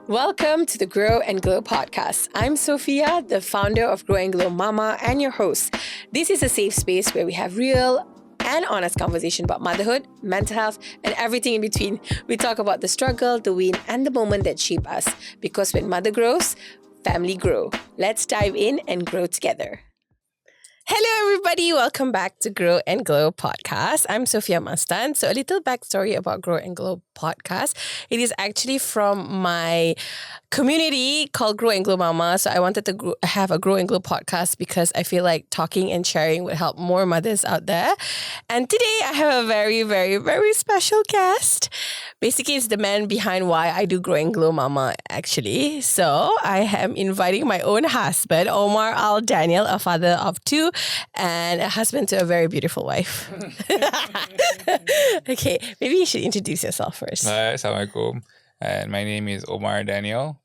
Welcome to the Grow and Glow podcast. I'm Sophia, the founder of Grow and Glow Mama and your host. This is a safe space where we have real and honest conversation about motherhood, mental health, and everything in between. We talk about the struggle, the win, and the moment that shape us. Because when mother grows, family grow. Let's dive in and grow together. Hello, everybody. Welcome back to Grow and Glow podcast. I'm Sophia Mastan. So a little backstory about Grow and Glow podcast. It is actually from my community called Grow and Glow Mama. So I wanted to have a Grow and Glow podcast because I feel like talking and sharing would help more mothers out there. And today I have a very, very, very special guest. Basically, it's the man behind why I do Grow and Glow Mama, actually. So I am inviting my own husband, Omar Danial, a father of two and a husband to a very beautiful wife. Okay, maybe you should introduce yourself first. Assalamualaikum. And my name is Omar Danial.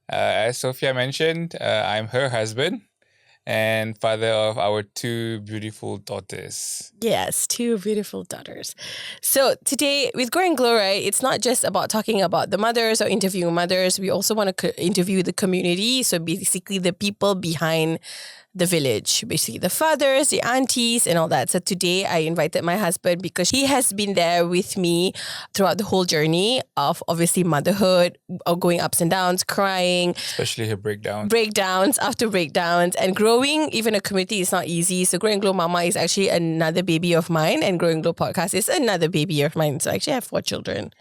As Sophia mentioned, I'm her husband and father of our two beautiful daughters. Yes, two beautiful daughters. So today with Grow and Glow, right, it's not just about talking about the mothers or interviewing mothers. We also want to interview the community. So basically the people behind the village, basically the fathers, the aunties and all that. So today I invited my husband because he has been there with me throughout the whole journey of obviously motherhood, of going ups and downs, crying. Especially her breakdowns. Breakdowns after breakdowns. And growing even a community is not easy. So Grow and Glow Mama is actually another baby of mine and Grow and Glow podcast is another baby of mine. So I actually have 4 children.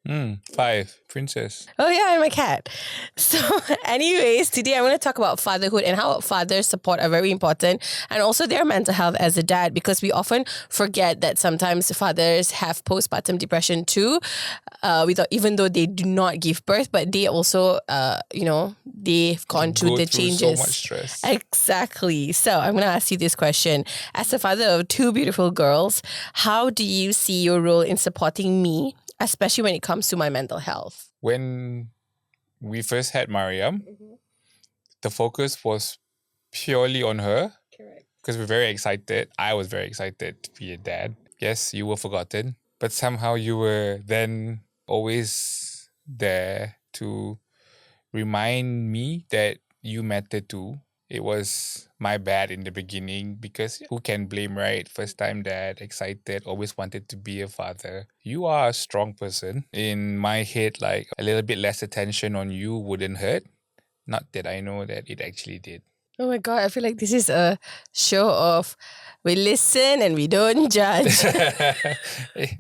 5. Princess. Oh yeah, I'm a cat. So anyways, today I want to talk about fatherhood and how father's support are very important and also their mental health as a dad because we often forget that sometimes fathers have postpartum depression too, even though they do not give birth, but they also, they've gone through the changes. So much stress. Exactly. So I'm going to ask you this question. As a father of 2 beautiful girls, how do you see your role in supporting me, especially when it comes to my mental health? When we first had Mariam, the focus was purely on her. Correct. Because we're very excited. I was very excited to be a dad. Yes, you were forgotten. But somehow you were then always there to remind me that you matter too. It was my bad in the beginning because who can blame, right? First time dad, excited, always wanted to be a father. You are a strong person. In my head, like a little bit less attention on you wouldn't hurt. Not that I know that it actually did. Oh my God, I feel like this is a show of we listen and we don't judge.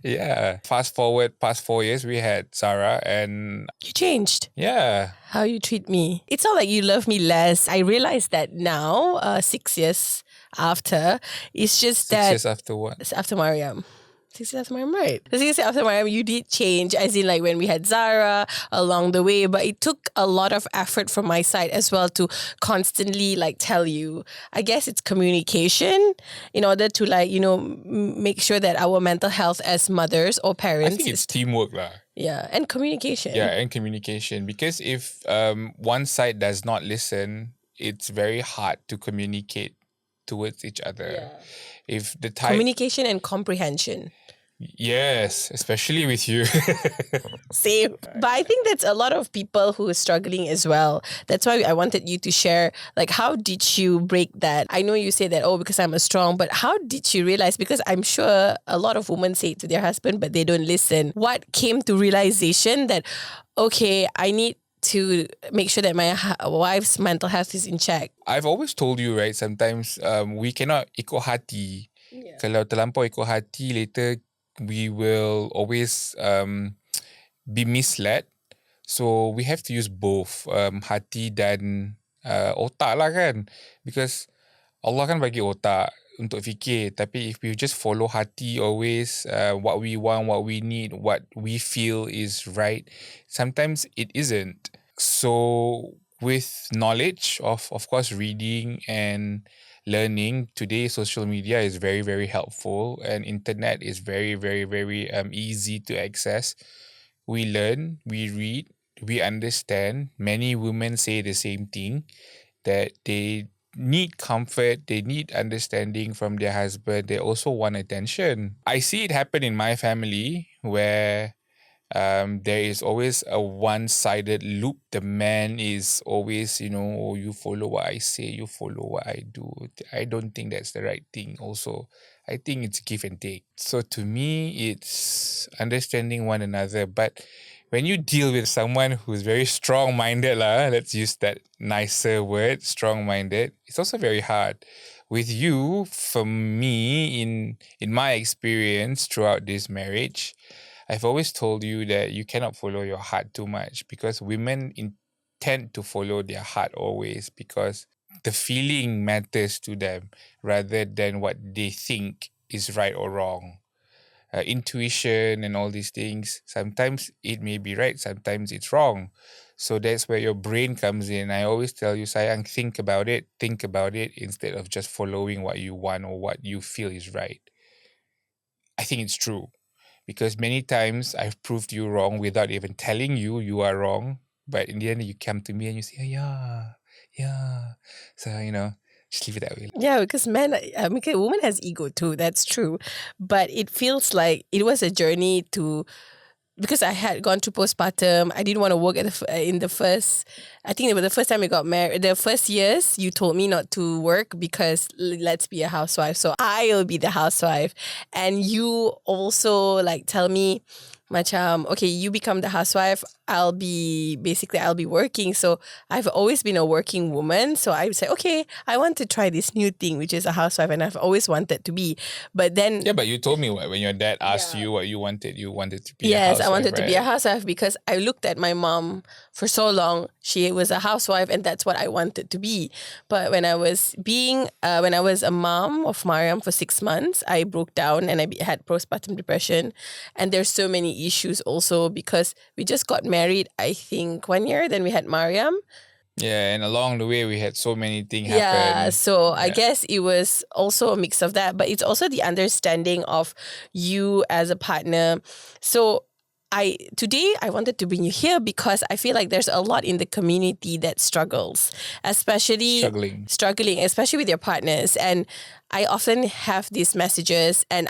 Yeah. Fast forward, past 4 years, we had Sarah and... You changed. Yeah. How you treat me. It's not like you love me less. I realize that now, 6 years after, it's just 6 that... years after what? It's after Mariam. 6 years after Mariam, right? 6 years after Mariam, you did change, as in like when we had Zara along the way, but it took a lot of effort from my side as well to constantly like tell you. I guess it's communication in order to like, make sure that our mental health as mothers or parents... I think it's teamwork lah. Yeah, and communication. Yeah, and communication. Because if one side does not listen, it's very hard to communicate towards each other. Yeah. If the type... Communication and comprehension. Yes, especially with you. Same. But I think that's a lot of people who are struggling as well. That's why I wanted you to share, like, how did you break that? I know you say that, because I'm a strong, but how did you realize? Because I'm sure a lot of women say it to their husband, but they don't listen. What came to realization that, okay, I need to make sure that my wife's mental health is in check? I've always told you, right, sometimes we cannot ikut hati. Yeah. Kalau terlampau ikut hati, later we will always be misled. So we have to use both hati dan otak lah kan. Because Allah kan bagi otak untuk fikir. Tapi if we just follow hati always, what we want, what we need, what we feel is right, sometimes it isn't. So with knowledge of course, reading and learning, today social media is very, very helpful and internet is very, very, very easy to access. We learn, we read, we understand. Many women say the same thing, that they need comfort, they need understanding from their husband, they also want attention. I see it happen in my family where There is always a one-sided loop. The man is always, oh, you follow what I say, you follow what I do. I don't think that's the right thing also. I think it's give and take. So to me, it's understanding one another. But when you deal with someone who's very strong-minded, let's use that nicer word, strong-minded, it's also very hard. With you, for me, in my experience throughout this marriage, I've always told you that you cannot follow your heart too much, because women tend to follow their heart always, because the feeling matters to them rather than what they think is right or wrong. Intuition and all these things, sometimes it may be right, sometimes it's wrong. So that's where your brain comes in. I always tell you, Sayang, think about it instead of just following what you want or what you feel is right. I think it's true, because many times I've proved you wrong without even telling you you are wrong. But in the end, you come to me and you say, yeah, yeah. So, just leave it that way. Yeah, because a woman has ego too. That's true, but it feels like it was a journey to. Because I had gone through postpartum, I didn't want to work in the first. I think it was the first time we got married. The first years, you told me not to work because let's be a housewife. So I'll be the housewife, and you also tell me, macam, okay, you become the housewife. I'll be working. So I've always been a working woman. So I would say, okay, I want to try this new thing, which is a housewife, and I've always wanted to be. But then, yeah, but you told me when your dad asked you what you wanted to be a yes, housewife, I wanted to be a right? housewife because I looked at my mom for so long. She was a housewife, and that's what I wanted to be. But when I was a mom of Mariam for 6 months, I broke down and I had postpartum depression. And there's so many issues also because we just got married, I think 1 year, then we had Mariam. Yeah, and along the way we had so many things happen. Yeah, so I guess it was also a mix of that, but it's also the understanding of you as a partner. So today I wanted to bring you here because I feel like there's a lot in the community that struggles, especially struggling, especially with your partners. And I often have these messages, and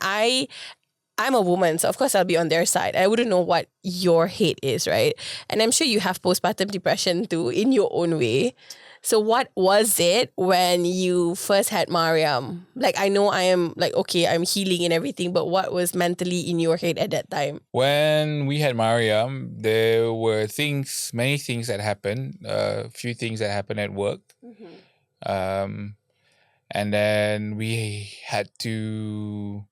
I'm a woman, so of course I'll be on their side. I wouldn't know what your hate is, right? And I'm sure you have postpartum depression too in your own way. So what was it when you first had Mariam? I know I am okay, I'm healing and everything, but what was mentally in your head at that time? When we had Mariam, there were many things that happened. A few things that happened at work. And then we had to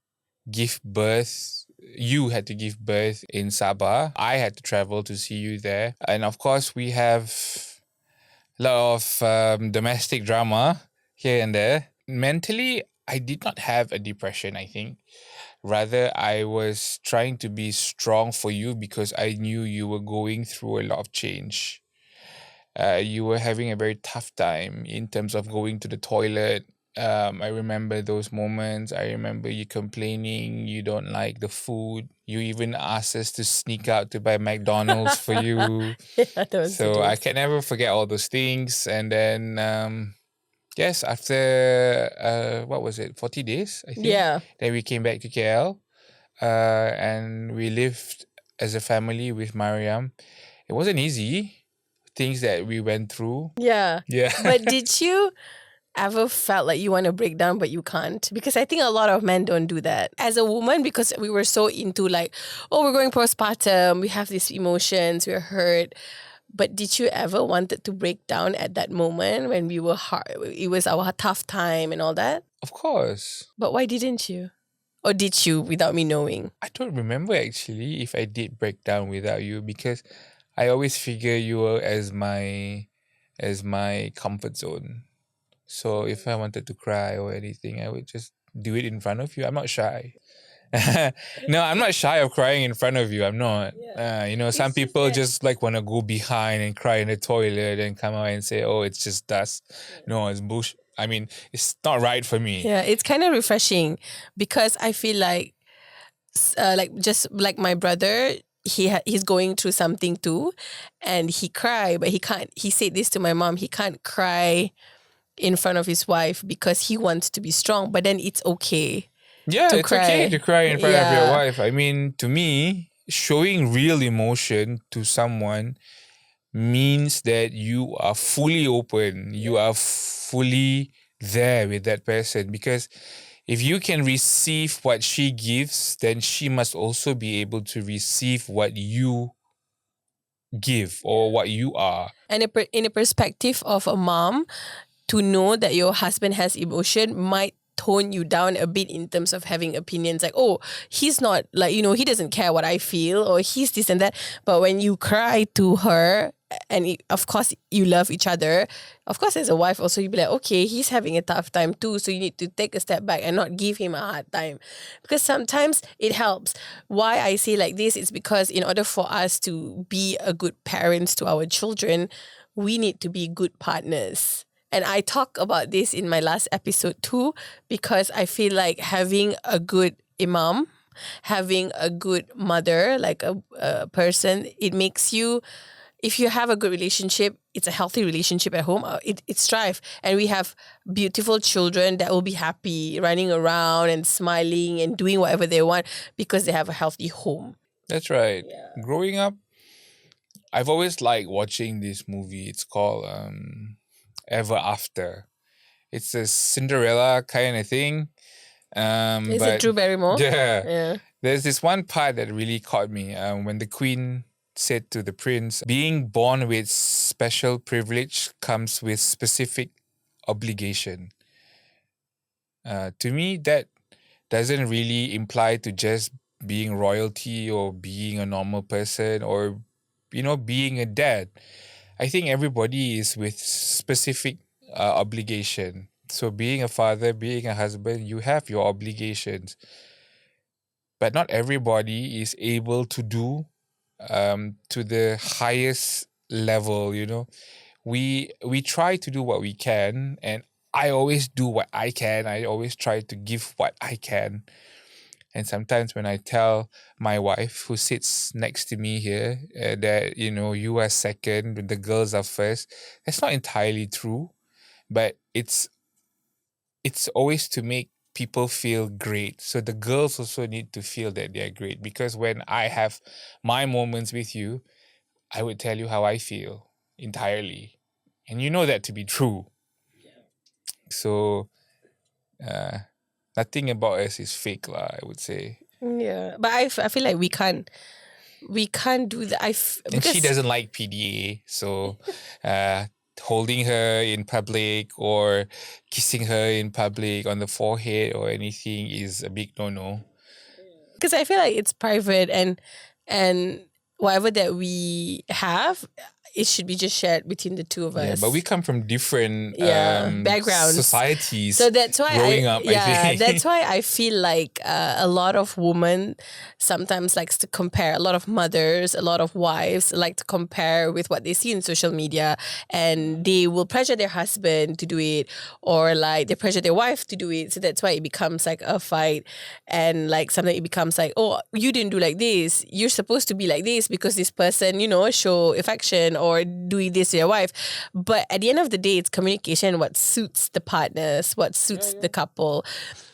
give birth. You had to give birth in Sabah. I had to travel to see you there. And of course, we have a lot of domestic drama here and there. Mentally, I did not have a depression, I think. Rather, I was trying to be strong for you because I knew you were going through a lot of change. You were having a very tough time in terms of going to the toilet. I remember those moments. I remember you complaining you don't like the food. You even asked us to sneak out to buy McDonald's for you. Yeah, so I can never forget all those things. And then, yes, after, what was it, 40 days, I think? Yeah. Then we came back to KL and we lived as a family with Mariam. It wasn't easy, things that we went through. Yeah. Yeah. But did you ever felt like you want to break down but you can't? Because I think a lot of men don't do that. As a woman, because we were so into we're going postpartum, we have these emotions, we're hurt. But did you ever wanted to break down at that moment when we were hard? It was our tough time and all that? Of course. But why didn't you? Or did you without me knowing? I don't remember actually if I did break down without you, because I always figure you were as my comfort zone. So if I wanted to cry or anything, I would just do it in front of you. I'm not shy. No, I'm not shy of crying in front of you. I'm not. Some people just want to go behind and cry in the toilet and come out and say, oh, it's just dust. No, it's bullshit. I mean, it's not right for me. Yeah, it's kind of refreshing because I feel just like my brother, he's going through something too, and he cried, but he can't. He said this to my mom. He can't cry in front of his wife because he wants to be strong. But then it's okay. Yeah, it's cry. okay to cry in front of your wife. I mean, to me, showing real emotion to someone means that you are fully open, you are fully there with that person. Because if you can receive what she gives, then she must also be able to receive what you give or what you are. And in a perspective of a mom, to know that your husband has emotion might tone you down a bit in terms of having opinions like, oh, he's not like, he doesn't care what I feel, or he's this and that. But when you cry to her, and of course you love each other, of course as a wife also you'd be like, okay, he's having a tough time too, so you need to take a step back and not give him a hard time, because sometimes it helps. Why I say like this is because in order for us to be a good parents to our children, we need to be good partners. And I talk about this in my last episode too, because I feel like having a good imam, having a good mother, like a person, it makes you, if you have a good relationship, it's a healthy relationship at home, it's thrive. And we have beautiful children that will be happy running around and smiling and doing whatever they want because they have a healthy home. That's right. Yeah. Growing up, I've always liked watching this movie. It's called Ever After. It's a Cinderella kind of thing. Is it Drew Barrymore? Yeah. There's this one part that really caught me when the queen said to the prince, being born with special privilege comes with specific obligation. To me, that doesn't really imply to just being royalty or being a normal person or, being a dad. I think everybody is with specific obligation. So being a father, being a husband, you have your obligations. But not everybody is able to do to the highest level, We try to do what we can, and I always do what I can. I always try to give what I can. And sometimes when I tell my wife, who sits next to me here, that, you are second, the girls are first, that's not entirely true. But it's always to make people feel great. So the girls also need to feel that they're great. Because when I have my moments with you, I would tell you how I feel entirely. And you know that to be true. So nothing about us is fake, I would say. Yeah, but I feel like we can't do that. And she doesn't like PDA, so holding her in public or kissing her in public on the forehead or anything is a big no-no. Because I feel like it's private, and whatever that we have, it should be just shared between the two of us. Yeah, but we come from different backgrounds, societies. So that's why growing up, I think. that's why I feel like a lot of women sometimes likes to compare. A lot of mothers, a lot of wives like to compare with what they see in social media, and they will pressure their husband to do it, or like they pressure their wife to do it. So that's why it becomes like a fight, and like sometimes it becomes like, oh, you didn't do like this. You're supposed to be like this because this person, show affection or doing this to your wife. But at the end of the day, it's communication, what suits the partners, what suits the couple.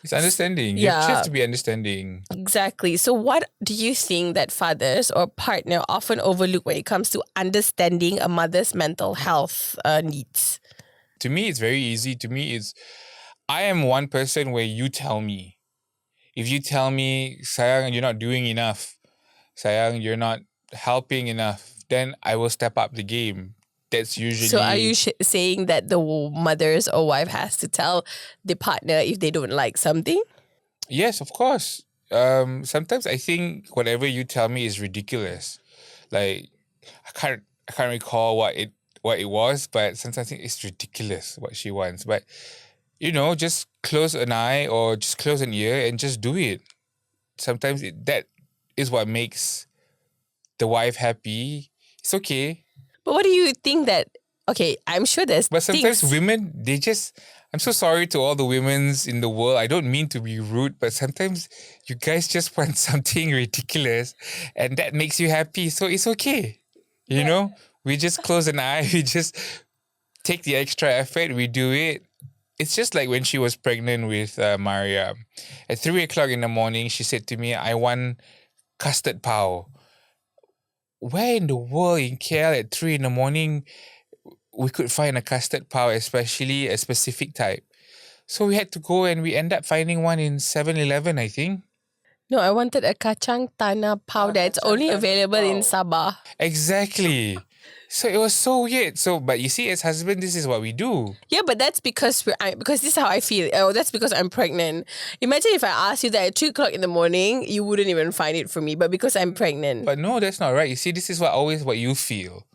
It's understanding. You have to be understanding. Exactly. So what do you think that fathers or partner often overlook when it comes to understanding a mother's mental health needs? To me, it's very easy. To me, I am one person where you tell me. If you tell me, sayang, you're not doing enough, sayang, you're not helping enough, then I will step up the game. That's usually... So are you saying that the mothers or wife has to tell the partner if they don't like something? Yes, of course. Sometimes I think whatever you tell me is ridiculous. Like, I can't recall what it was, but sometimes I think it's ridiculous what she wants. But, just close an eye or just close an ear and just do it. Sometimes that is what makes the wife happy. It's okay. But what do you think that... Okay, I'm sure there's... But sometimes women, they just... I'm so sorry to all the women's in the world. I don't mean to be rude, but sometimes you guys just want something ridiculous and that makes you happy. So it's okay. You know? We just close an eye. We just take the extra effort. We do it. It's just like when she was pregnant with Maria. At 3 o'clock in the morning, she said to me, I want custard pao. where in the world in KL at 3 in the morning we could find a custard pao, especially a specific type. So we had to go and we end up finding one in 7-Eleven, I think. No, I wanted a kacang tanah pao that's only available in Sabah. Exactly. So it was so weird. So, but you see, as husband, this is what we do. Yeah, but that's because because this is how I feel. Oh, that's because I'm pregnant. Imagine if I asked you that at 2:00 in the morning, you wouldn't even find it for me. But because I'm pregnant. But no, that's not right. You see, this is what you feel.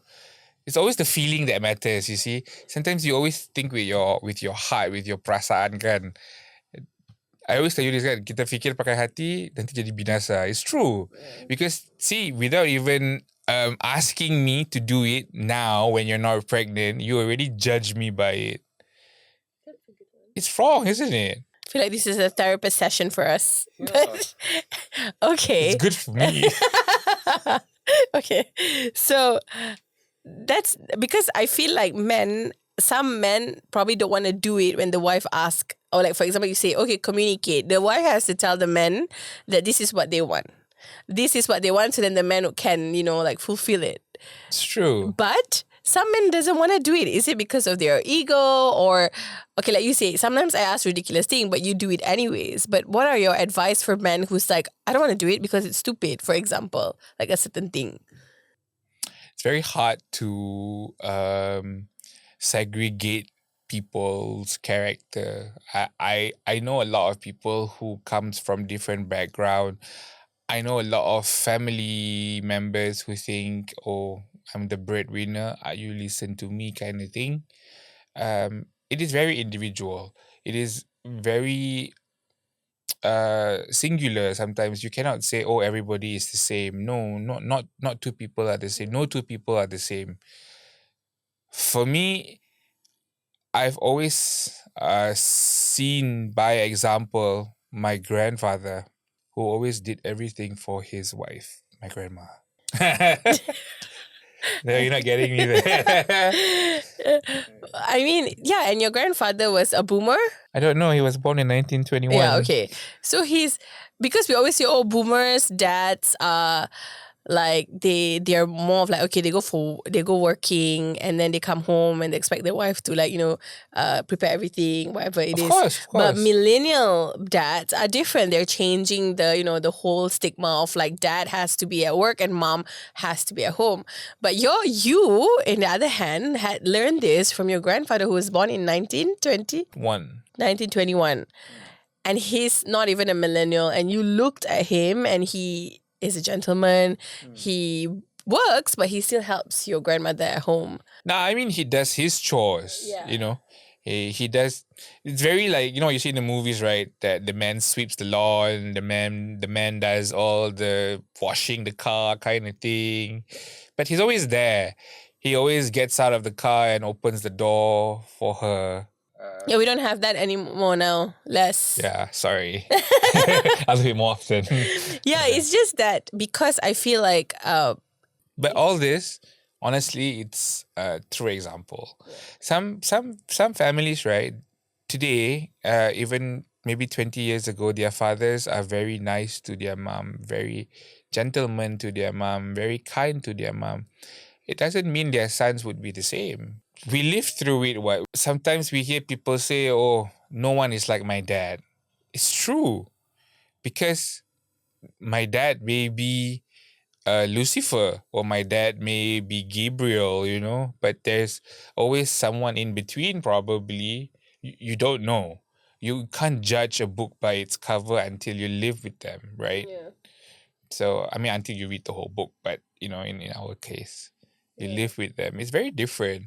It's always the feeling that matters. You see, sometimes you always think with your heart, with your perasaan kan. I always tell you this kan, kita fikir pakai hati, nanti jadi binasa. It's true. Because see, without even asking me to do it now when you're not pregnant, you already judge me by it. It's wrong, isn't it? I feel like this is a therapist session for us. But, okay. It's good for me. Okay. So that's because I feel like some men probably don't want to do it when the wife asks. Or like, for example, you say, okay, communicate. The wife has to tell the men that this is what they want. This is what they want, so then the man can, like fulfill it. It's true. But some men doesn't want to do it. Is it because of their ego or, okay, like you say, sometimes I ask ridiculous thing, but you do it anyways. But what are your advice for men who's like, I don't want to do it because it's stupid, for example, like a certain thing? It's very hard to segregate people's character. I know a lot of people who comes from different background. I know a lot of family members who think, oh, I'm the breadwinner, you listen to me kind of thing. It is very individual. It is very singular. Sometimes you cannot say, oh, everybody is the same. No, not two people are the same. No two people are the same. For me, I've always seen by example my grandfather, who always did everything for his wife, my grandma. No, you're not getting me there. I mean, yeah, and your grandfather was a boomer? I don't know. He was born in 1921. Yeah, okay. So because we always say, oh, boomers, dads are like they're more of like, okay, they go working and then they come home and they expect their wife to like, prepare everything, whatever it is. Of course. But millennial dads are different. They're changing the whole stigma of like dad has to be at work and mom has to be at home. But you, in the other hand, had learned this from your grandfather who was born in 1921. And he's not even a millennial. And you looked at him and he is a gentleman. He works, but he still helps your grandmother at home. Nah, I mean, he does his chores, He does. It's very like, you see in the movies, right? That the man sweeps the lawn, the man does all the washing the car kind of thing. But he's always there. He always gets out of the car and opens the door for her. Yeah, we don't have that anymore now. Less. Yeah, sorry. I'll do it more often. Yeah, it's just that because I feel like... But all this, honestly, it's a true example. Some families, right, today, even maybe 20 years ago, their fathers are very nice to their mom, very gentleman to their mom, very kind to their mom. It doesn't mean their sons would be the same. We live through it. Sometimes we hear people say, oh, no one is like my dad. It's true. Because my dad may be Lucifer or my dad may be Gabriel, but there's always someone in between probably. You don't know. You can't judge a book by its cover until you live with them, right? Yeah. So, I mean, until you read the whole book, but, in our case, you live with them. It's very different.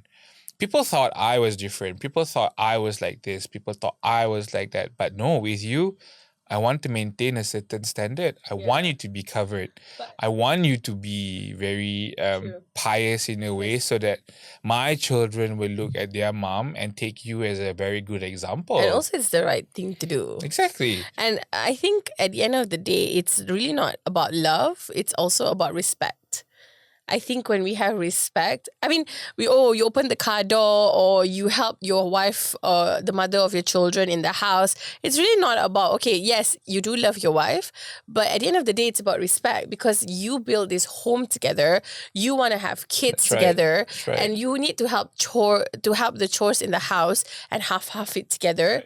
People thought I was different. People thought I was like this. People thought I was like that. But no, with you, I want to maintain a certain standard. I want you to be covered. I want you to be very pious in a way so that my children will look at their mom and take you as a very good example. And also it's the right thing to do. Exactly. And I think at the end of the day, it's really not about love. It's also about respect. I think when we have respect, I mean, you open the car door or you help your wife or the mother of your children in the house. It's really not about, okay, yes, you do love your wife, but at the end of the day, it's about respect because you build this home together. You want to have kids That's right. together, That's right. and you need to help the chores in the house and half it together,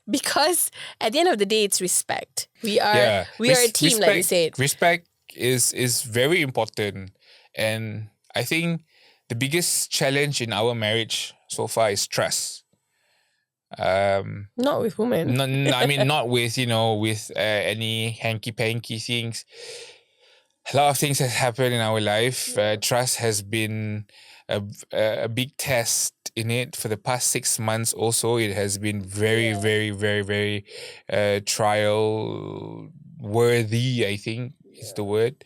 because at the end of the day, it's respect. We are a team, like you said. Respect is very important, and I think the biggest challenge in our marriage so far is trust. Not with women. I mean, not with with any hanky panky things. A lot of things has happened in our life. Trust has been a big test in it for the past 6 months. Also, it has been very, very, very, very trial worthy, I think is the word.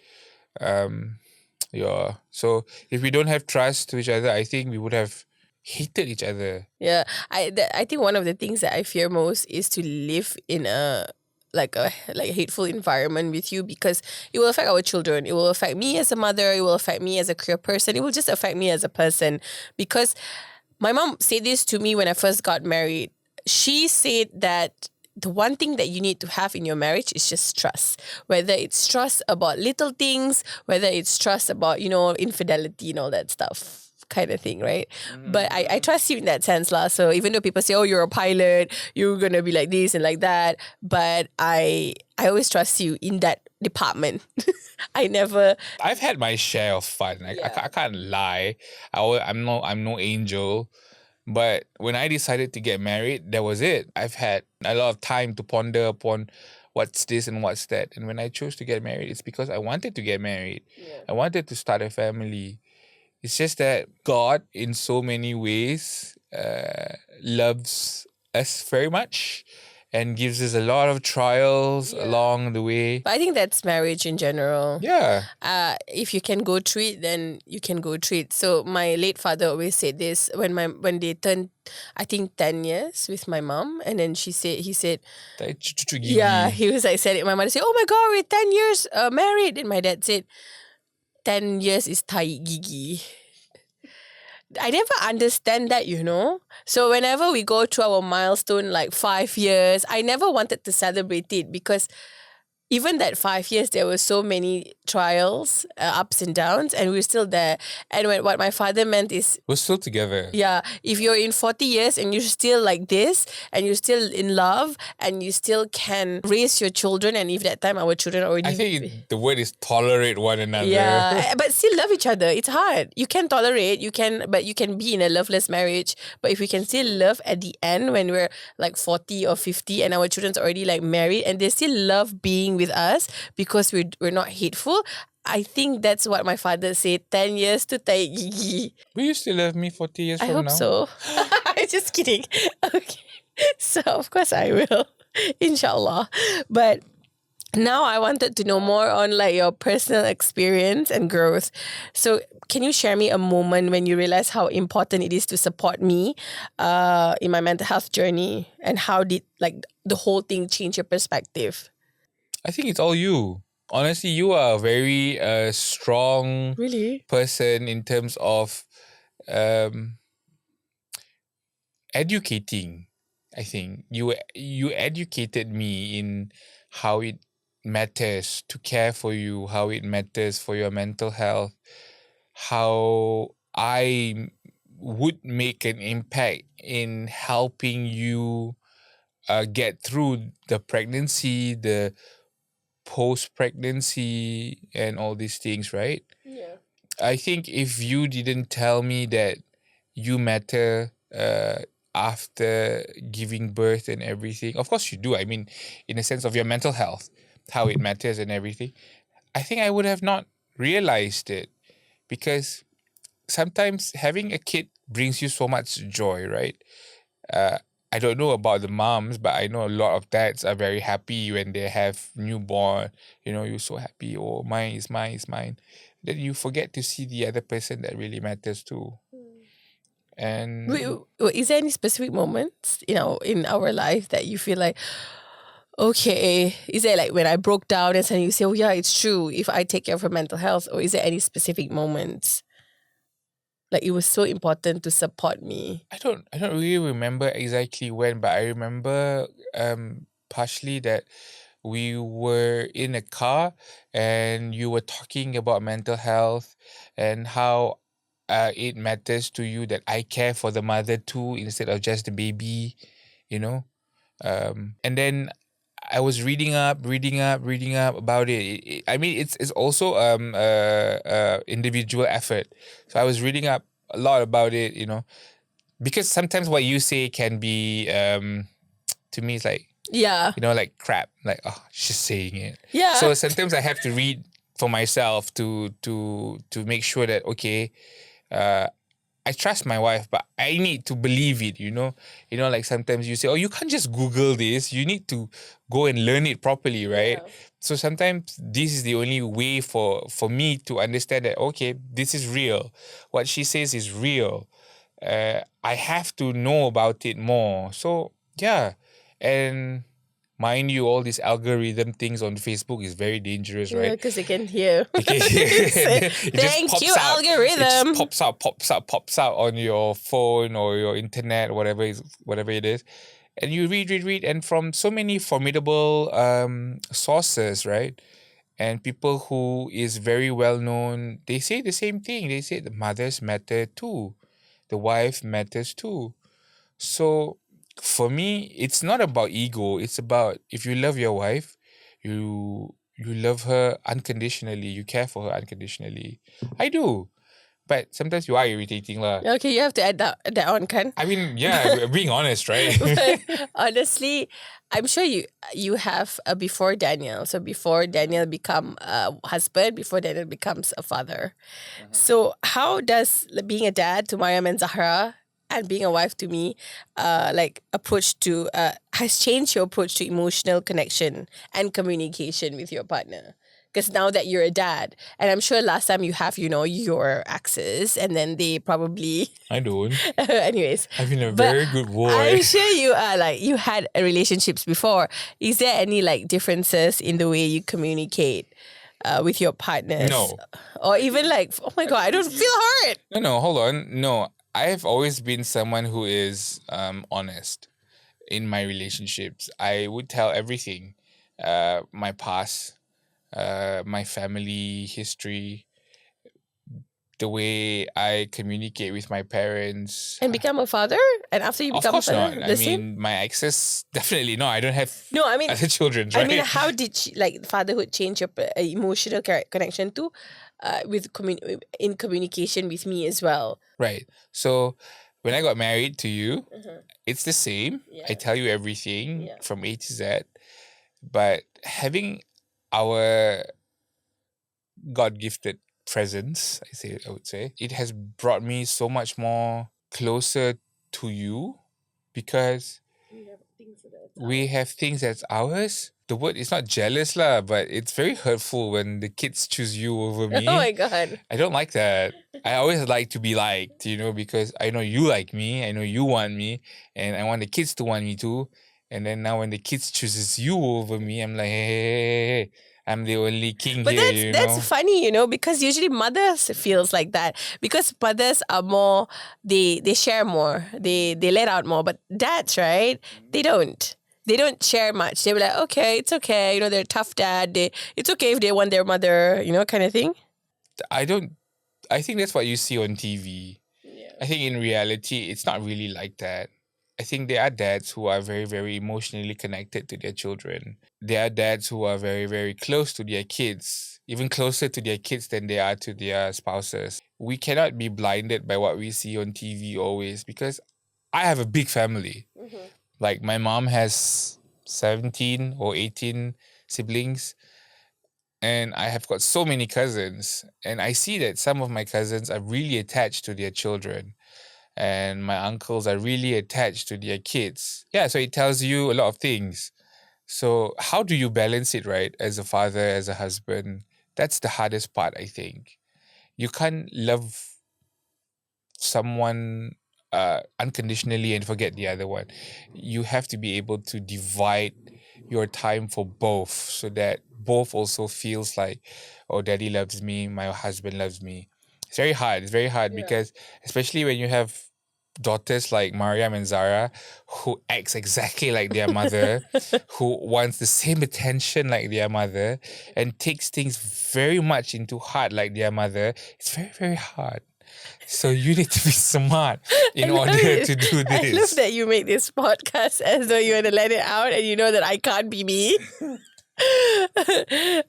Yeah. So if we don't have trust to each other, I think we would have hated each other. Yeah, I think one of the things that I fear most is to live in a hateful environment with you, because it will affect our children. It will affect me as a mother. It will affect me as a queer person. It will just affect me as a person, because my mom said this to me when I first got married. She said that the one thing that you need to have in your marriage is just trust. Whether it's trust about little things, whether it's trust about, infidelity and all that stuff kind of thing, right? But I trust you in that sense, lah. So even though people say, oh, you're a pilot, you're going to be like this and like that, but I always trust you in that department. I've had my share of fun. I can't lie. I'm no angel. But when I decided to get married, that was it. I've had a lot of time to ponder upon what's this and what's that. And when I chose to get married, it's because I wanted to get married. I wanted to start a family. It's just that God, in so many ways, loves us very much and gives us a lot of trials along the way. But I think that's marriage in general. Yeah. If you can go through it, then you can go through it. So my late father always said this when they turned, I think, 10 years with my mom, and then he said, he was like, said it. My mother said, oh my God, we're 10 years married. And my dad said, 10 years is tahi gigi. I never understand that, So whenever we go through our milestone, like 5 years, I never wanted to celebrate it, because even that 5 years, there were so many trials, ups and downs, and we were still there. And what my father meant is, we're still together. Yeah, if you're in 40 years and you're still like this, and you're still in love, and you still can raise your children, and if that time our children already... I think the word is tolerate one another. Yeah, but still love each other. It's hard. You can tolerate, but you can be in a loveless marriage. But if we can still love at the end when we're like 40 or 50 and our children's already like married and they still love being with us because we're not hateful, I think that's what my father said. 10 years to take gigi. Will you still love me 40 years from now? I hope so. I'm just kidding. Okay. So of course I will. Inshallah. But now I wanted to know more on like your personal experience and growth. So can you share me a moment when you realized how important it is to support me in my mental health journey, and how did like the whole thing change your perspective? I think it's all you. Honestly, you are a very strong person in terms of educating. I think you educated me in how it matters to care for you, how it matters for your mental health, how I would make an impact in helping you get through the pregnancy, the post-pregnancy, and all these things, right? Yeah. I think if you didn't tell me that you matter after giving birth and everything, of course you do. I mean, in the sense of your mental health, how it matters and everything, I think I would have not realized it, because sometimes having a kid brings you so much joy, right? I don't know about the moms, but I know a lot of dads are very happy when they have newborn. You're so happy. Oh, mine is mine is mine. Then you forget to see the other person that really matters too. And is there any specific moments in our life that you feel like, Okay. Is it like when I broke down and then you say, oh yeah, it's true if I take care of her mental health, or is there any specific moments? Like it was so important to support me. I don't really remember exactly when, but I remember partially that we were in a car and you were talking about mental health and how it matters to you that I care for the mother too instead of just the baby, you know. And then I was reading up about it. I mean, it's also individual effort. So I was reading up a lot about it, you know, because sometimes what you say can be to me it's like, Yeah. you know, like crap, like, oh, she's saying it. Yeah. So sometimes I have to read for myself to make sure that okay, uh I trust my wife, but I need to believe it, you know. You know, like sometimes you say, oh, you can't just Google this. You need to go and learn it properly, right? Yeah. So sometimes this is the only way for me to understand that, okay, this is real. What she says is real. I have to know about it more. So yeah. And mind you, all these algorithm things on Facebook is very dangerous, Yeah, right? because they can hear. Because Say, it just thank pops you, out. It algorithm. just pops out on your phone or your internet, whatever it is. And you read, and from so many formidable sources, right? And people who is very well known, they say the same thing. They say the mothers matter too. The wife matters too. So for me, it's not about ego. It's about if you love your wife, you love her unconditionally. You care for her unconditionally. I do, but sometimes you are irritating, lah. Okay, you have to add that on, kan? I mean, yeah, being honest, right? But honestly, I'm sure you have a before Daniel. So before Daniel become a husband, before Daniel becomes a father. So how does being a dad to Mariam and Zahra and being a wife to me, like approach to has changed your approach to emotional connection and communication with your partner? Because now that you're a dad, and I'm sure last time you have, your exes, and then they probably I don't. anyways. I've been a But very good boy. I'm sure you are like you had relationships before. Is there any like differences in the way you communicate with your partners? No. Or even like, oh my god, I don't feel hurt. No, hold on. No, I've always been someone who is honest in my relationships. I would tell everything, my past, my family history, the way I communicate with my parents. And become a father? And after you Of become a course father, not. the I same? mean, my exes definitely no. I don't have No, I mean, other children, right? I mean, how did like fatherhood change your emotional connection to, in communication with me as well? Right. So when I got married to you, it's the same. I Yeah. tell you everything Yeah. from A to Z. But having our God gifted presence, I would say, it has brought me so much more closer to you because we have things that's ours. The word is not jealous lah, but it's very hurtful when the kids choose you over me. Oh my god. I don't like that. I always like to be liked, you know, because I know you like me, I know you want me, and I want the kids to want me too. And then now when the kids chooses you over me, I'm like, hey, I'm the only king But here, you that's know. funny, because usually mothers feels like that because mothers are more they share more, they let out more, but dads, right? They don't. They don't share much. They were like, okay, it's okay, they're a tough dad. It's okay if they want their mother, kind of thing. I think that's what you see on TV. Yeah. I think in reality, it's not really like that. I think there are dads who are very, very emotionally connected to their children. There are dads who are very, very close to their kids, even closer to their kids than they are to their spouses. We cannot be blinded by what we see on TV always because I have a big family. Like my mom has 17 or 18 siblings. And I have got so many cousins, and I see that some of my cousins are really attached to their children, and my uncles are really attached to their kids. Yeah, so it tells you a lot of things. So, how do you balance it, right? As a father, as a husband, that's the hardest part, I think. You can't love someone unconditionally and forget the other one. You have to be able to divide your time for both, so that both also feels like, oh, daddy loves me, my husband loves me. It's very hard. It's very hard because especially when you have daughters like Mariam and Zara, who acts exactly like their mother, who wants the same attention like their mother, and takes things very much into heart like their mother. It's very, very hard. So you need to be smart in order to do I love this. that you make this podcast as though you want to let it out, and you know that I can't be me. But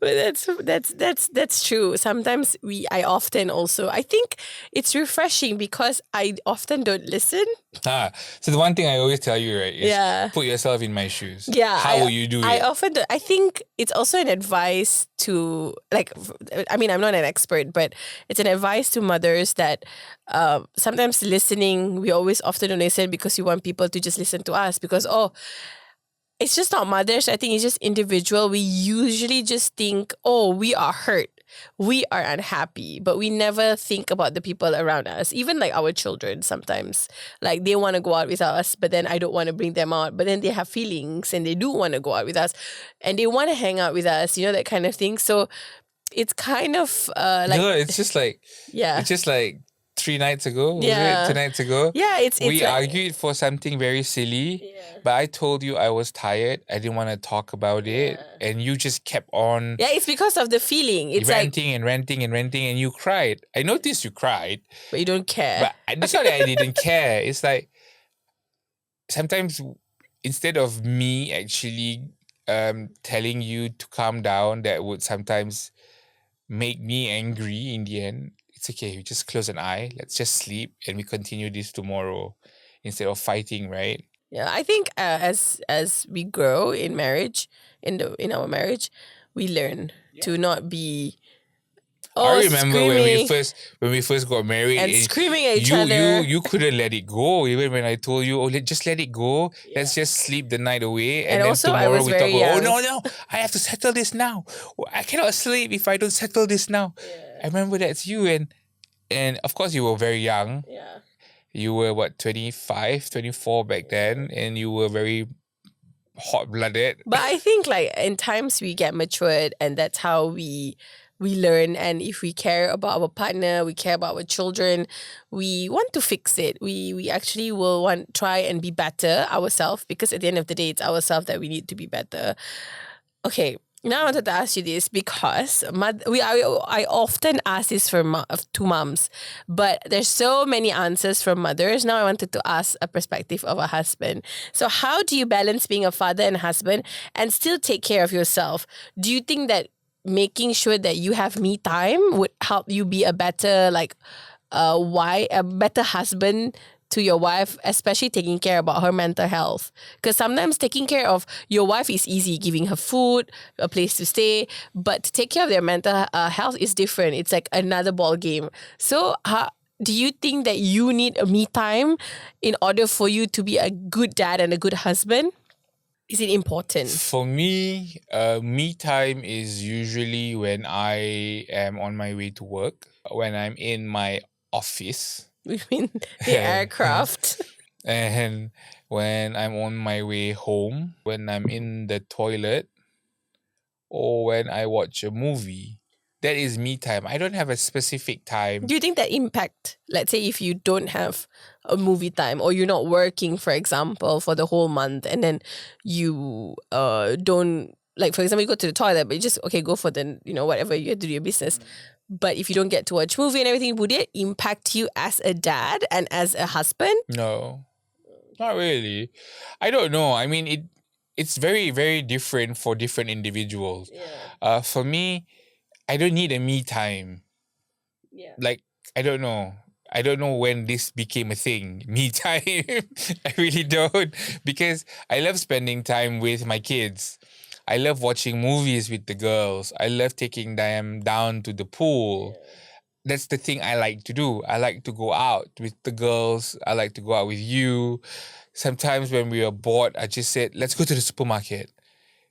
that's true. Sometimes I often also, I think it's refreshing because I often don't listen. So the one thing I always tell you, right, is put yourself in my shoes. Yeah. How will you do it? I often I think it's also an advice to, like, I mean, I'm not an expert, but it's an advice to mothers that sometimes listening, we always often don't listen because we want people to just listen to us because, it's just not mothers. I think it's just individual. We usually just think, we are hurt. We are unhappy. But we never think about the people around us. Even like our children sometimes. Like they want to go out with us, but then I don't want to bring them out. But then they have feelings and they do want to go out with us. And they want to hang out with us, that kind of thing. So it's kind of like... No, it's just like... Yeah. It's just like 3 nights ago, was it? 2 nights ago? Yeah, we argued for something very silly, but I told you I was tired. I didn't want to talk about it, and you just kept on. Yeah, it's because of the feeling. It's ranting and ranting and ranting, and you cried. I noticed you cried, but you don't care. But it's not that I didn't care. It's like sometimes instead of me actually telling you to calm down, that would sometimes make me angry in the end. It's okay, you just close an eye, let's just sleep and we continue this tomorrow instead of fighting, right? Yeah, I think as we grow in marriage, in our marriage, we learn to not be I remember screaming when we first got married and screaming at each other. You couldn't let it go. Even when I told you, just let it go. Let's just sleep the night away. And then also, I tomorrow was we very talk about, young. no, I have to settle this now. I cannot sleep if I don't settle this now. I remember that's you, and of course you were very young. Yeah. You were 25, 24 back then, and you were very hot-blooded. But I think like in times we get matured, and that's how we learn. And if we care about our partner, we care about our children, we want to fix it. We actually will try and be better ourselves, because at the end of the day, it's ourselves that we need to be better. Okay. Now I wanted to ask you this because I often ask this to moms, but there's so many answers from mothers. Now I wanted to ask a perspective of a husband. So how do you balance being a father and husband and still take care of yourself? Do you think that making sure that you have me time would help you be a better a better husband to your wife, especially taking care about her mental health? Because sometimes taking care of your wife is easy, giving her food, a place to stay, but to take care of their mental health is different. It's like another ball game. So do you think that you need a me time in order for you to be a good dad and a good husband? Is it important? For me, me time is usually when I am on my way to work, when I'm in my office. We mean the aircraft. And when I'm on my way home, when I'm in the toilet, or when I watch a movie. That is me time. I don't have a specific time. Do you think that impact, let's say if you don't have a movie time or you're not working, for example, for the whole month, and then you don't, like, for example, you go to the toilet, but you just, go for the, whatever, you have to do your business. But if you don't get to watch movie and everything, would it impact you as a dad and as a husband? No, not really. I don't know. I mean, it's very, very different for different individuals. Yeah. For me, I don't need a me time. Yeah. Like, I don't know. I don't know when this became a thing. Me time. I really don't. Because I love spending time with my kids. I love watching movies with the girls. I love taking them down to the pool. Yeah. That's the thing I like to do. I like to go out with the girls. I like to go out with you. Sometimes when we are bored, I just said, let's go to the supermarket.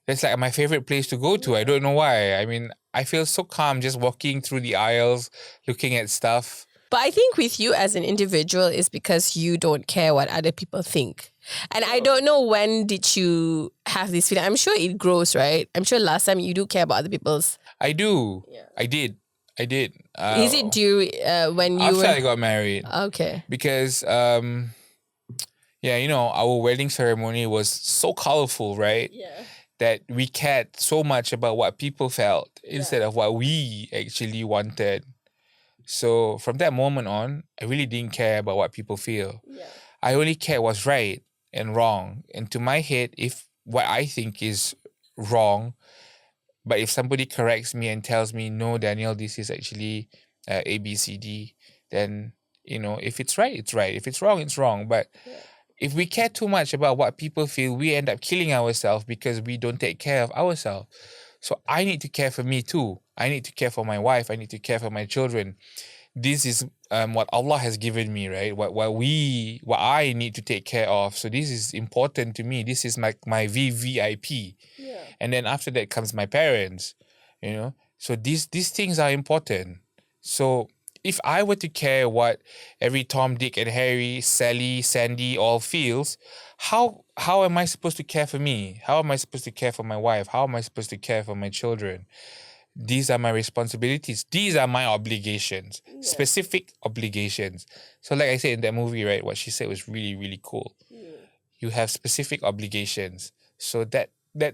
That's like my favorite place to go to. I don't know why. I mean, I feel so calm just walking through the aisles, looking at stuff. But I think with you as an individual is because you don't care what other people think. And I don't know when did you have this feeling. I'm sure it grows, right? I'm sure last time you do care about other people's. I do. Yeah. I did. Is it due when you After were... I got married. Okay. Because yeah, our wedding ceremony was so colorful, right? Yeah. That we cared so much about what people felt instead of what we actually wanted. So from that moment on, I really didn't care about what people feel. Yeah. I only care what's right and wrong. And to my head, if what I think is wrong, but if somebody corrects me and tells me, no, Daniel, this is actually A, B, C, D, then, if it's right, it's right. If it's wrong, it's wrong. But if we care too much about what people feel, we end up killing ourselves because we don't take care of ourselves. So I need to care for me too. I need to care for my wife. I need to care for my children. This is what Allah has given me, right? What I need to take care of. So this is important to me. This is my VVIP. Yeah. And then after that comes my parents, So these things are important. So if I were to care what every Tom, Dick, and Harry, Sally, Sandy all feels, how am I supposed to care for me? How am I supposed to care for my wife? How am I supposed to care for my children? These are my responsibilities. These are my obligations, specific obligations. So like I said in that movie, right, what she said was really, really cool. You have specific obligations. So that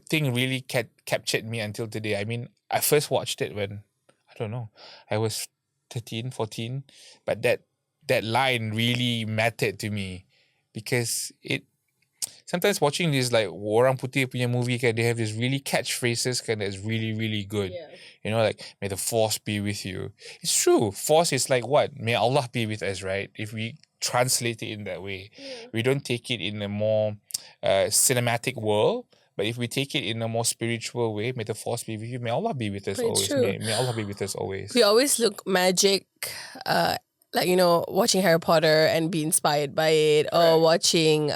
thing really captured me until today. I mean, I first watched it when, I don't know, I was 13, 14. But that line really mattered to me because sometimes watching these like orang putih punya movie kan, they have these really catchphrases kan that's really, really good. Like, may the force be with you. It's true. Force is like what? May Allah be with us, right? If we translate it in that way. We don't take it in a more cinematic world. But if we take it in a more spiritual way, may the force be with you. May Allah be with us always. True. May Allah be with us always. We always look magic, like, watching Harry Potter and be inspired by it, or watching,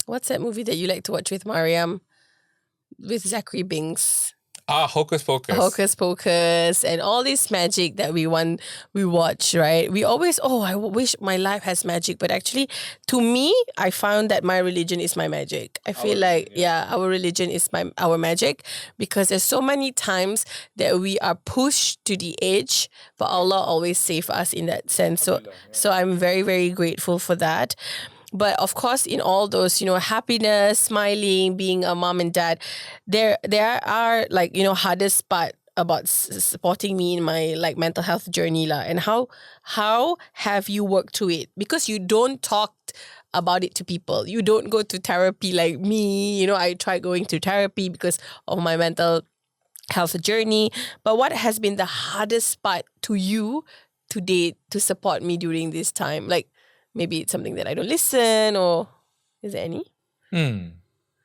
what's that movie that you like to watch with Mariam? With Zachary Binks. Hocus Pocus. Hocus Pocus and all this magic that we watch, right? We always, I wish my life has magic. But actually, to me, I found that my religion is my magic. I feel our religion is our magic, because there's so many times that we are pushed to the edge, but Allah always save us in that sense. So I'm very, very grateful for that. But of course, in all those, happiness, smiling, being a mom and dad, there are like, hardest part about supporting me in my like mental health journey lah. And how have you worked through it? Because you don't talk about it to people. You don't go to therapy like me. I tried going to therapy because of my mental health journey. But what has been the hardest part to you today to support me during this time? Like, maybe it's something that I don't listen, or is there any? You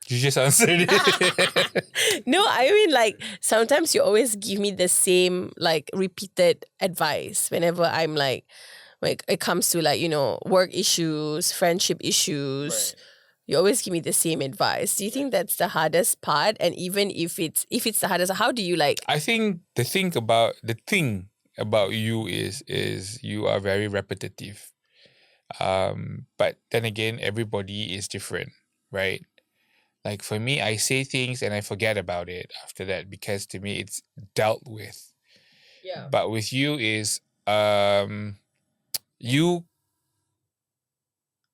just answered it. No, I mean, like, sometimes you always give me the same, like, repeated advice whenever I'm like it comes to like, work issues, friendship issues. Right. You always give me the same advice. Do you think that's the hardest part? And even if it's the hardest, how do you like? I think the thing about you is you are very repetitive. But then again, everybody is different, right? Like for me, I say things and I forget about it after that because to me it's dealt with. Yeah. But with you is you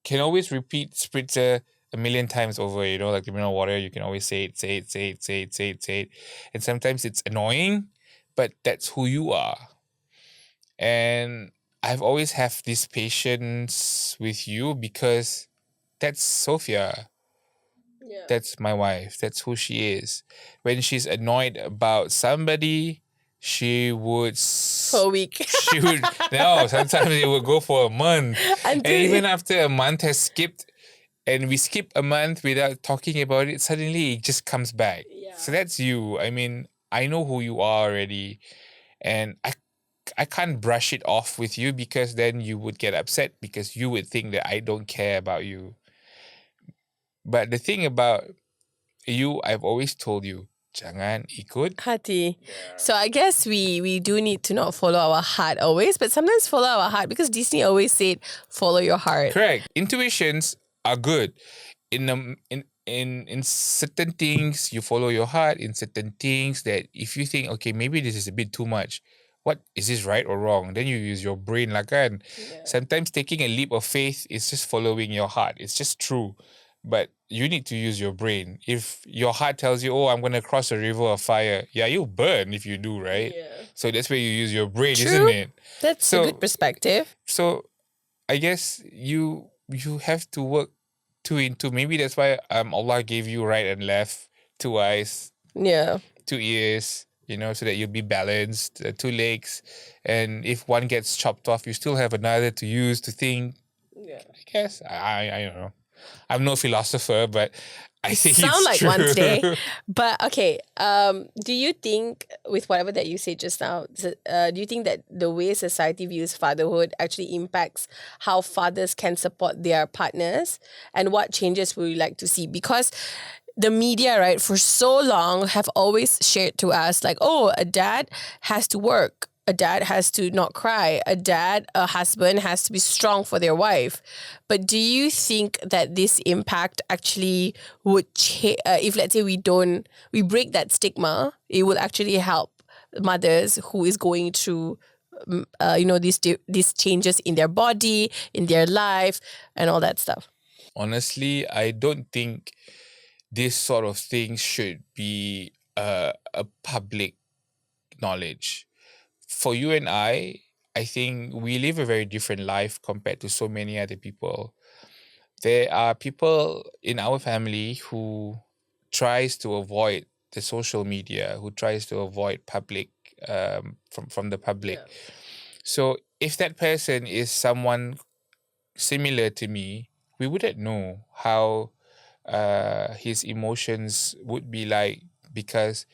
can always repeat spritzer a million times over, like the mineral water, you can always say it. And sometimes it's annoying, but that's who you are. And I've always have this patience with you because that's Sophia. Yeah. That's my wife. That's who she is. When she's annoyed about somebody, she would... For a week. No, sometimes it would go for a month. And even after a month has skipped, and we skip a month without talking about it, suddenly it just comes back. Yeah. So that's you. I mean, I know who you are already. And I can't brush it off with you because then you would get upset because you would think that I don't care about you. But the thing about you, I've always told you, jangan ikut. Hati. So I guess we do need to not follow our heart always, but sometimes follow our heart because Disney always said follow your heart. Correct. Intuitions are good. In certain things you follow your heart. In certain things that if you think, okay, maybe this is a bit too much, what is this right or wrong? Then you use your brain lah kan. Sometimes taking a leap of faith is just following your heart. It's just true. But you need to use your brain. If your heart tells you, oh, I'm going to cross a river of fire, yeah, you'll burn if you do, right? Yeah. So that's where you use your brain, True. isn't it? That's a good perspective. So I guess you have to work two in two. Maybe that's why Allah gave you right and left, two eyes, Yeah. two ears, so that you'll be balanced, two legs. And if one gets chopped off, you still have another to use to think. Yeah. I guess. I don't know. I'm no philosopher, but I think Sound it's like true. one day. But okay, do you think with whatever that you said just now, do you think that the way society views fatherhood actually impacts how fathers can support their partners, and what changes would you like to see? Because the media, right, for so long have always shared to us like, oh, a dad has to work. A dad has to not cry. A husband has to be strong for their wife. But do you think that this impact actually would if let's say we break that stigma, it will actually help mothers who is going through these changes in their body, in their life, and all that stuff? Honestly, I don't think this sort of thing should be a public knowledge. For you and I think we live a very different life compared to so many other people. There are people in our family who tries to avoid the social media, who tries to avoid public from the public. Yeah. So if that person is someone similar to me, we wouldn't know how his emotions would be like, because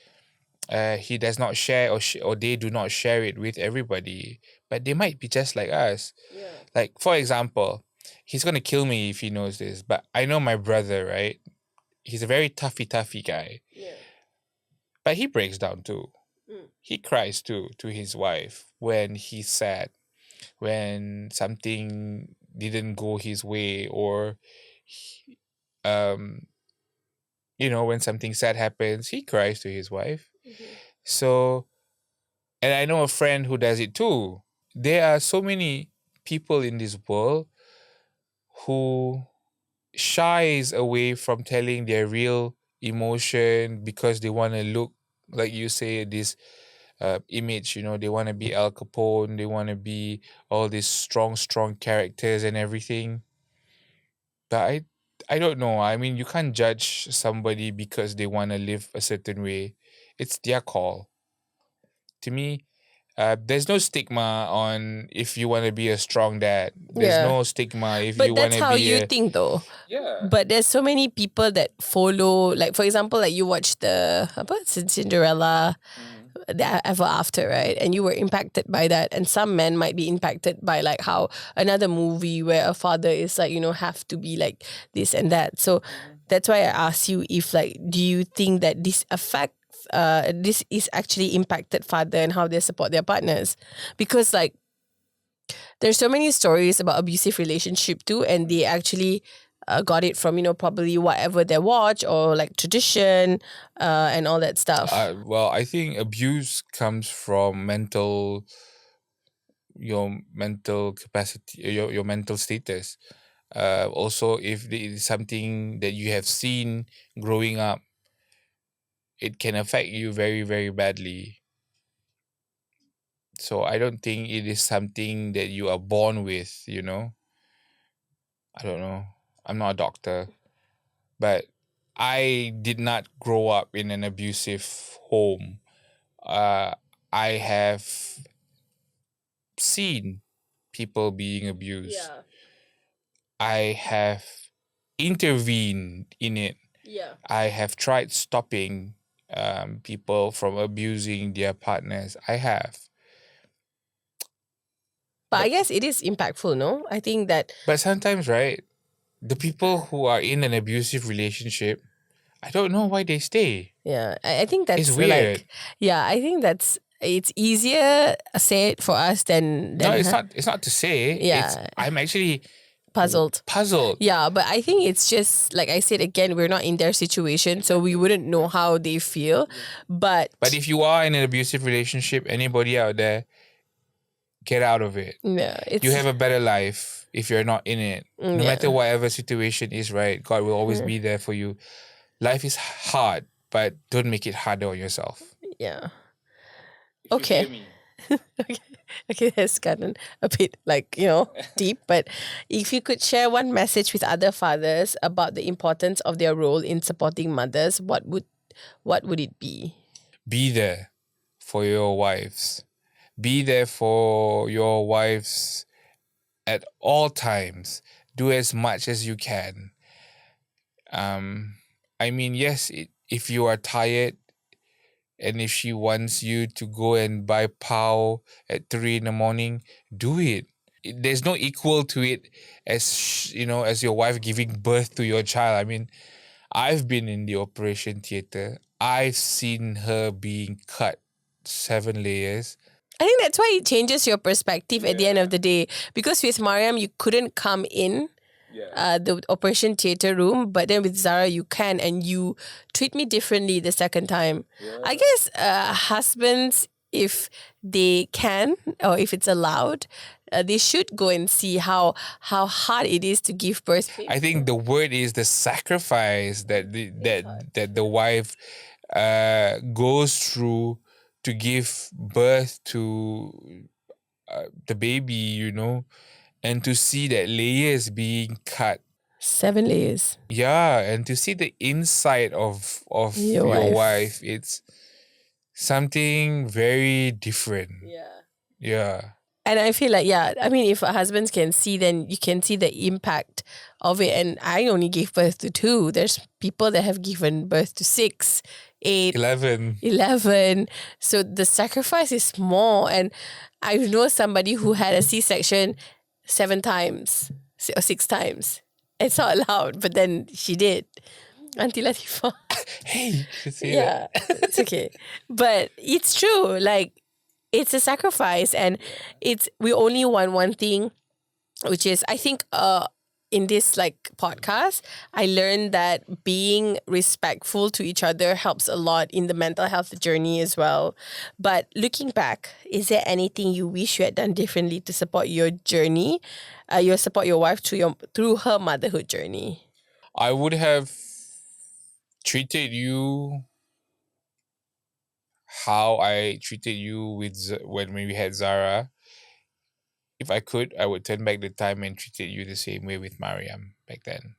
he does not share or they do not share it with everybody, but they might be just like us. Yeah. Like, for example, he's going to kill me if he knows this, but I know my brother, right? He's a very toughy guy, Yeah. but he breaks down too. Mm. He cries too to his wife when he's sad, when something didn't go his way, or he- um when something sad happens, he cries to his wife. So, and I know a friend who does it too. There are so many people in this world who shies away from telling their real emotion because they want to look, like you say, this image. They want to be Al Capone, they want to be all these strong characters and everything. But I don't know. I mean, you can't judge somebody because they want to live a certain way. It's their call. To me, there's no stigma on if you want to be a strong dad. There's Yeah. no stigma if But you want that's to how be you think though. Yeah. But there's so many people that follow, like for example, like you watch the Cinderella, the Ever After, right? And you were impacted by that. And some men might be impacted by like how another movie where a father is like, have to be like this and that. So that's why I asked you if like, do you think that this is actually impacted father and how they support their partners? Because like there's so many stories about abusive relationship too, and they actually got it from probably whatever they watch or like tradition and all that stuff. Well, I think abuse comes from your mental capacity, your mental status. Also, if it is something that you have seen growing up, it can affect you very, very badly. So I don't think it is something that you are born with. I don't know. I'm not a doctor, but I did not grow up in an abusive home. Uh, I have seen people being abused. I have intervened in it. Yeah. I have tried stopping people from abusing their partners. I have. But I guess it is impactful, no? I think that. But sometimes, right, the people who are in an abusive relationship, I don't know why they stay. Yeah, I think that's It's weird. I think it's easier said for us than No, it's her. not. It's not to say. Yeah. I'm actually Puzzled. puzzled. Yeah, but I think it's just like I said again, we're not in their situation, so we wouldn't know how they feel. But if you are in an abusive relationship, anybody out there, get out of it. yeah, You have a better life if you're not in it. No matter whatever situation is, right? God will always be there for you. Life is hard, but don't make it harder on yourself. Yeah. Okay. Okay, that's gotten a bit deep. But if you could share one message with other fathers about the importance of their role in supporting mothers, what would it be? Be there for your wives. Be there for your wives at all times. Do as much as you can. I mean, yes, if you are tired and if she wants you to go and buy pau at 3 a.m, do it. There's no equal to it as as your wife giving birth to your child. I mean, I've been in the operation theater. I've seen her being cut 7 layers. I think that's why it changes your perspective at the end of the day. Because with Mariam, you couldn't come in the operation theater room, but then with Zara, you can, and you treat me differently the second time. I guess husbands, if they can or if it's allowed, they should go and see how hard it is to give birth. I think the word is the sacrifice that the wife goes through to give birth to the baby, and to see that layers being cut. 7 layers. Yeah, and to see the inside of your wife, it's something very different. Yeah. And I feel like, if husbands can see, then you can see the impact of it. And I only gave birth to 2. There's people that have given birth to 6, 8, 11. So the sacrifice is more. And I know somebody who had a C-section 7 times or 6 times. It's not allowed, but then she did. Auntie Latifah. Hey, you say that. It's okay. But it's true. Like, it's a sacrifice, and we only want one thing, which is, I think in this podcast, I learned that being respectful to each other helps a lot in the mental health journey as well. But looking back, is there anything you wish you had done differently to support your journey, support your wife through her motherhood journey? I would have treated you how I treated you when we had Zara. If I could, I would turn back the time and treated you the same way with Mariam back then.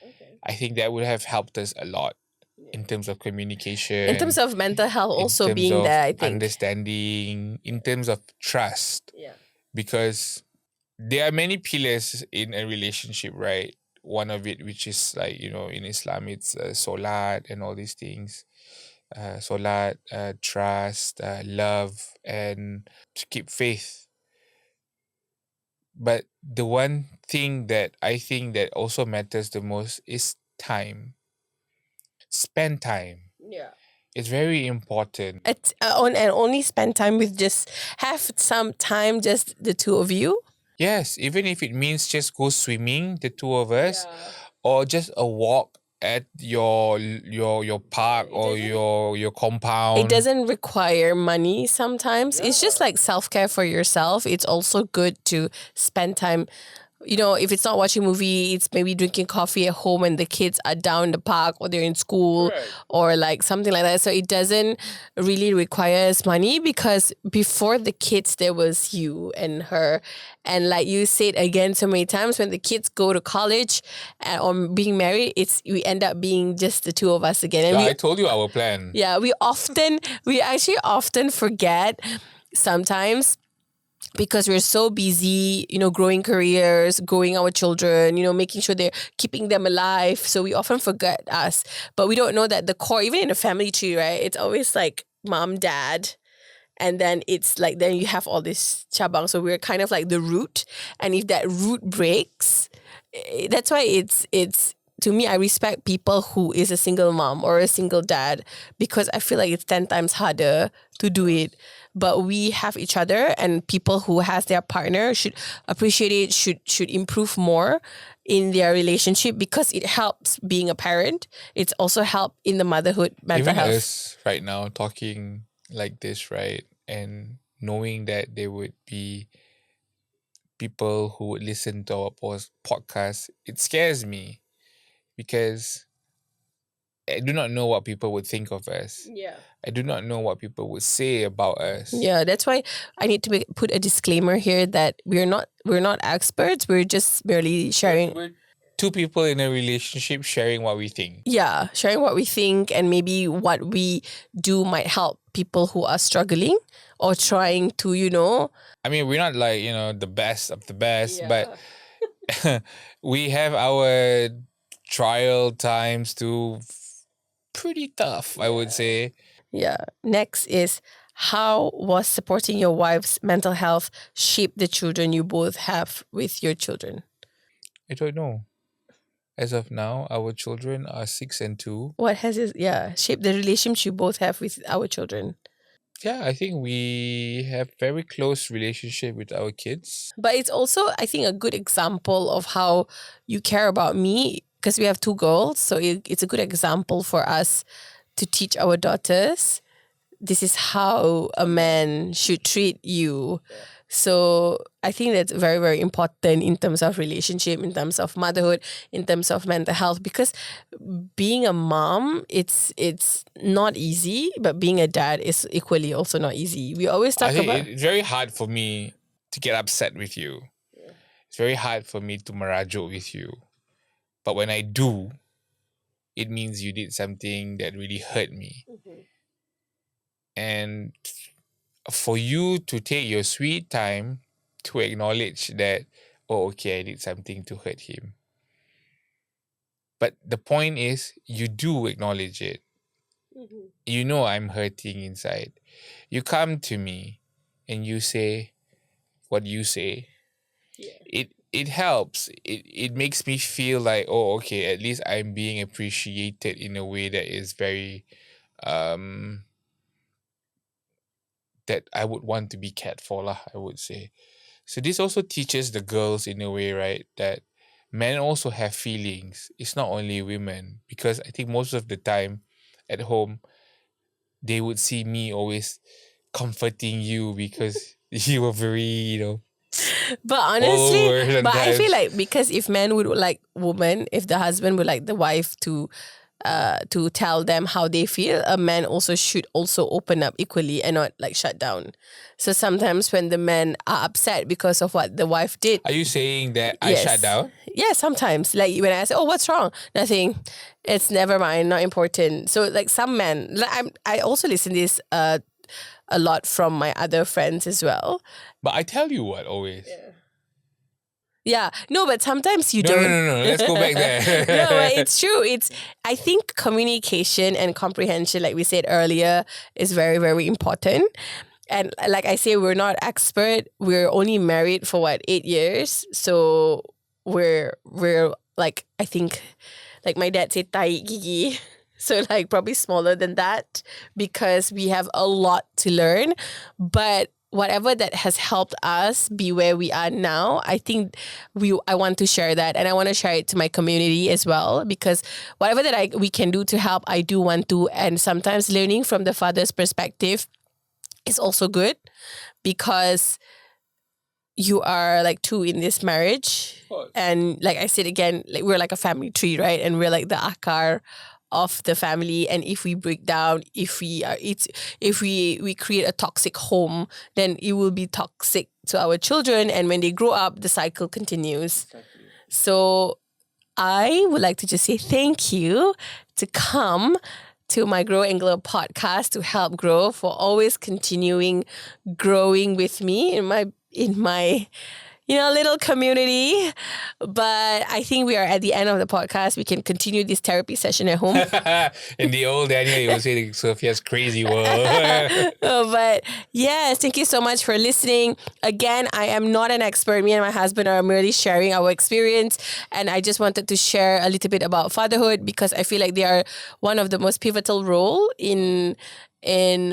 Okay. I think that would have helped us a lot in terms of communication. In terms of mental health also being there, I think. Understanding, in terms of trust. Yeah. Because there are many pillars in a relationship, right? One of it, which is in Islam, it's solat and all these things. Solat, trust, love, and to keep faith. But the one thing that I think that also matters the most is time. Spend time. Yeah. It's very important. And only spend time with, just have some time, just the two of you. Yes, even if it means just go swimming, the two of us, or just a walk at your park or your compound. It doesn't require money sometimes. It's just like self-care for yourself. It's also good to spend time. If it's not watching a movie, it's maybe drinking coffee at home and the kids are down in the park or they're in school or something like that. So it doesn't really require money, because before the kids, there was you and her. And like you said again so many times, when the kids go to college or being married, we end up being just the two of us again. And I told you our plan. Yeah, we actually often forget sometimes, because we're so busy, growing careers, growing our children, making sure they're keeping them alive. So we often forget us. But we don't know that the core, even in a family tree, right? It's always like mom, dad. And then it's like, then you have all this cabang. So we're kind of like the root. And if that root breaks, that's why it's to me, I respect people who is a single mom or a single dad, because I feel like it's 10 times harder to do it. But we have each other, and people who has their partner should appreciate it, should improve more in their relationship, because it helps being a parent. It's also help in the motherhood mental Even health. us right now talking like this, right? And knowing that there would be people who would listen to our podcast, it scares me because I do not know what people would think of us. Yeah. I do not know what people would say about us. Yeah, that's why I need to put a disclaimer here that we're not experts. We're just merely sharing. We're two people in a relationship sharing what we think. Yeah, sharing what we think, and maybe what we do might help people who are struggling or trying to, I mean, we're not like, the best of the best, but we have our trial times too. Pretty tough, I would say. Yeah. Next is, how was supporting your wife's mental health shape the children you both have with your children? I don't know. As of now, our children are 6 and 2. What has it, shaped the relationship you both have with our children? Yeah, I think we have very close relationship with our kids. But it's also, I think, a good example of how you care about me, because we have 2 girls. So it's a good example for us to teach our daughters, this is how a man should treat you. So I think that's very, very important in terms of relationship, in terms of motherhood, in terms of mental health, because being a mom, it's not easy, but being a dad is equally also not easy. We always talk I think about... it's very hard for me to get upset with you. It's very hard for me to merajuk with you. But when I do, it means you did something that really hurt me. And for you to take your sweet time to acknowledge that, oh, okay, I did something to hurt him. But the point is, you do acknowledge it. You know I'm hurting inside. You come to me and you say what you say. It helps. It makes me feel like, oh, okay, at least I'm being appreciated in a way that is very that I would want to be cared for lah, I would say. So this also teaches the girls in a way, right, that men also have feelings. It's not only women, because I think most of the time at home, they would see me always comforting you because you were very, But honestly, but I feel sometimes. like, because if men would like woman, if the husband would like the wife to tell them how they feel, a man also should also open up equally and not like shut down. So sometimes when the men are upset because of what the wife did, Are you saying that I shut down? yeah, sometimes, like when I say, "Oh, what's wrong?" Nothing. It's never mind. Not important. So like some men, like I also listen to this a lot from my other friends as well. But I tell you what, always. Yeah, no, but sometimes you No, don't. no. Let's go back there. No, but it's true. I think communication and comprehension, like we said earlier, is very, very important. And like I say, we're not expert. We're only married for 8 years. So we're like, I think, like my dad said, tahi gigi. So like probably smaller than that, because we have a lot to learn. But whatever that has helped us be where we are now, I think I want to share that, and I want to share it to my community as well, because whatever that we can do to help, I do want to. And sometimes learning from the father's perspective is also good, because you are like 2 in this marriage, and like I said again, like we're like a family tree, right? And we're like the akar of the family, and if we break down, if we create a toxic home, then it will be toxic to our children, and when they grow up, the cycle continues. Exactly. So I would like to just say thank you to come to my Grow and Glow podcast to help grow, for always continuing growing with me in my little community. But I think we are at the end of the podcast. We can continue this therapy session at home. In the old Daniel, you would say Sophia's crazy world. But yes, thank you so much for listening. Again, I am not an expert. Me and my husband are merely sharing our experience. And I just wanted to share a little bit about fatherhood because I feel like they are one of the most pivotal role in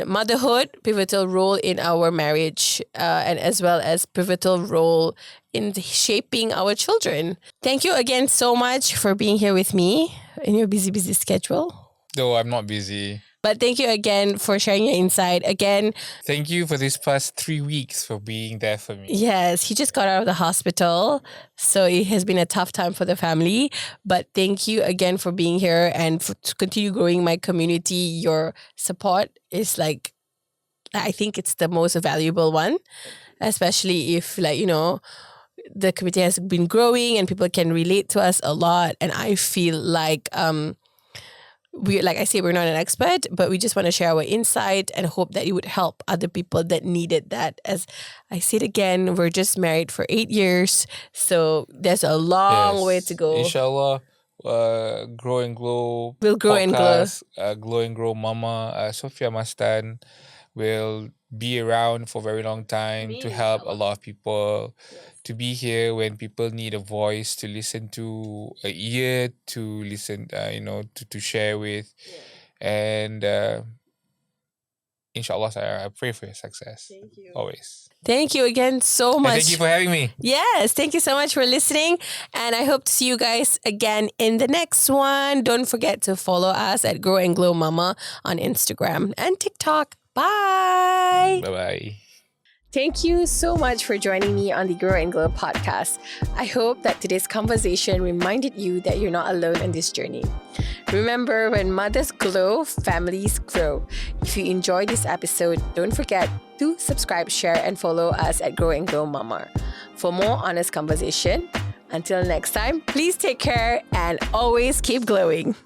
motherhood, pivotal role in our marriage, and as well as pivotal role in shaping our children. Thank you again so much for being here with me in your busy schedule. No, I'm not busy. But thank you again for sharing your insight. Again, thank you for this past 3 weeks for being there for me. Yes, he just got out of the hospital. So it has been a tough time for the family. But thank you again for being here and to continue growing my community. Your support is I think it's the most valuable one, especially if the community has been growing and people can relate to us a lot. And I feel like we're not an expert, but we just want to share our insight and hope that it would help other people that needed that. As I said again, we're just married for 8 years, so there's a long way to go. Inshallah, Grow and Glow. We'll grow and glow. Glow and Grow Mama, Sophia Mastan will be around for a very long time to help a lot of people. To be here when people need a voice to listen to, a ear to listen, to share with. And inshallah, I pray for your success. Thank you. Always. Thank you again so much. And thank you for having me. Yes, thank you so much for listening. And I hope to see you guys again in the next one. Don't forget to follow us at Grow and Glow Mama on Instagram and TikTok. Bye. Bye-bye. Thank you so much for joining me on the Grow and Glow podcast. I hope that today's conversation reminded you that you're not alone in this journey. Remember, when mothers glow, families grow. If you enjoyed this episode, don't forget to subscribe, share, and follow us at Grow and Glow Mama for more honest conversation. Until next time, please take care and always keep glowing.